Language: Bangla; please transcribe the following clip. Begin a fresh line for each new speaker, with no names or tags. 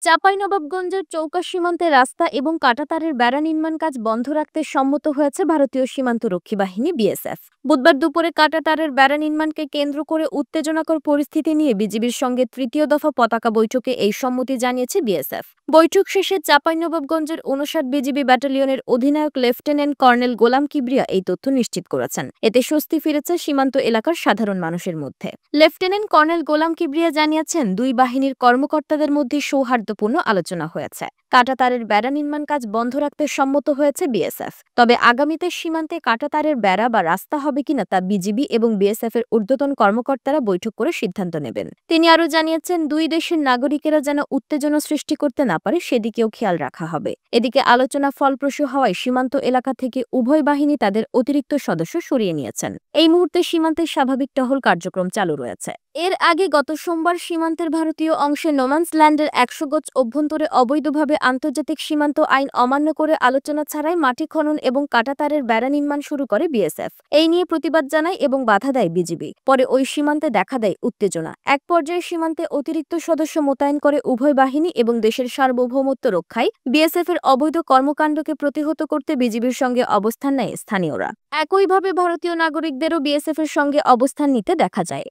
চাঁপাইনবাবগঞ্জের চৌকা সীমান্তে রাস্তা এবং কাঁটাতারের বেড়া নির্মাণ কাজ বন্ধ রাখতে সম্মত হয়েছে ভারতীয় সীমান্তরক্ষী বাহিনী বিএসএফ। বুধবার দুপুরে কাঁটাতারের বেড়া নির্মাণকে কেন্দ্র করে উত্তেজনাকর পরিস্থিতি নিয়ে বিজিবির সঙ্গে তৃতীয় দফা পতাকা বৈঠকে এই সম্মতি জানিয়েছে বিএসএফ। বৈঠক শেষে চাঁপাইনবাবগঞ্জের ৫৯ বিজিবি ব্যাটালিয়নের অধিনায়ক লেফটেন্যান্ট কর্নেল গোলাম কিবরিয়া এই তথ্য নিশ্চিত করেছেন। এতে স্বস্তি ফিরেছে সীমান্ত এলাকার সাধারণ মানুষের মধ্যে। লেফটেন্যান্ট কর্নেল গোলাম কিবরিয়া জানিয়েছেন, দুই বাহিনীর কর্মকর্তাদের মধ্যে সৌহার্দ্যপূর্ণ আলোচনা হয়েছে। কাঁটাতারের বেড়া নির্মাণ কাজ বন্ধ রাখতে সম্মত হয়েছে বিএসএফ। তবে আগামীতে সীমান্তে কাঁটাতারের বেড়া বা রাস্তা হবে কিনা তা বিজিবি এবং বিএসএফ এর ঊর্ধ্বতন কর্মকর্তারা বৈঠক করে সিদ্ধান্ত নেবেন। তিনি আরও জানিয়েছেন, দুই দেশের নাগরিকেরা যেন উত্তেজনা সৃষ্টি করতে না পারে সেদিকেও খেয়াল রাখা হবে। এদিকে আলোচনা ফলপ্রসূ হওয়ায় সীমান্ত এলাকা থেকে উভয় বাহিনী তাদের অতিরিক্ত সদস্য সরিয়ে নিয়েছেন। এই মুহূর্তে সীমান্তের স্বাভাবিক টহল কার্যক্রম চালু রয়েছে। এর আগে গত সোমবার সীমান্তের ভারতীয় অংশে নোম্যান্স ল্যান্ডের ১০০ গজ অভ্যন্তরে অবৈধভাবে আন্তর্জাতিক সীমান্ত আইন অমান্য করে আলোচনা ছাড়াই মাটি খনন এবং কাঁটাতারের বেড়া নির্মাণ শুরু করে বিএসএফ। এই নিয়ে প্রতিবাদ জানায় এবং বাধা দেয় বিজিবি। পরে ওই সীমান্তে দেখা দেয় উত্তেজনা। এক পর্যায়ে সীমান্তে অতিরিক্ত সদস্য মোতায়েন করে উভয় বাহিনী এবং দেশের সার্বভৌমত্ব রক্ষায় বিএসএফ এর অবৈধ কর্মকাণ্ডকে প্রতিহত করতে বিজিবির সঙ্গে অবস্থান নেয় স্থানীয়রা। একইভাবে ভারতীয় নাগরিকদেরও বিএসএফ এর সঙ্গে অবস্থান নিতে দেখা যায়।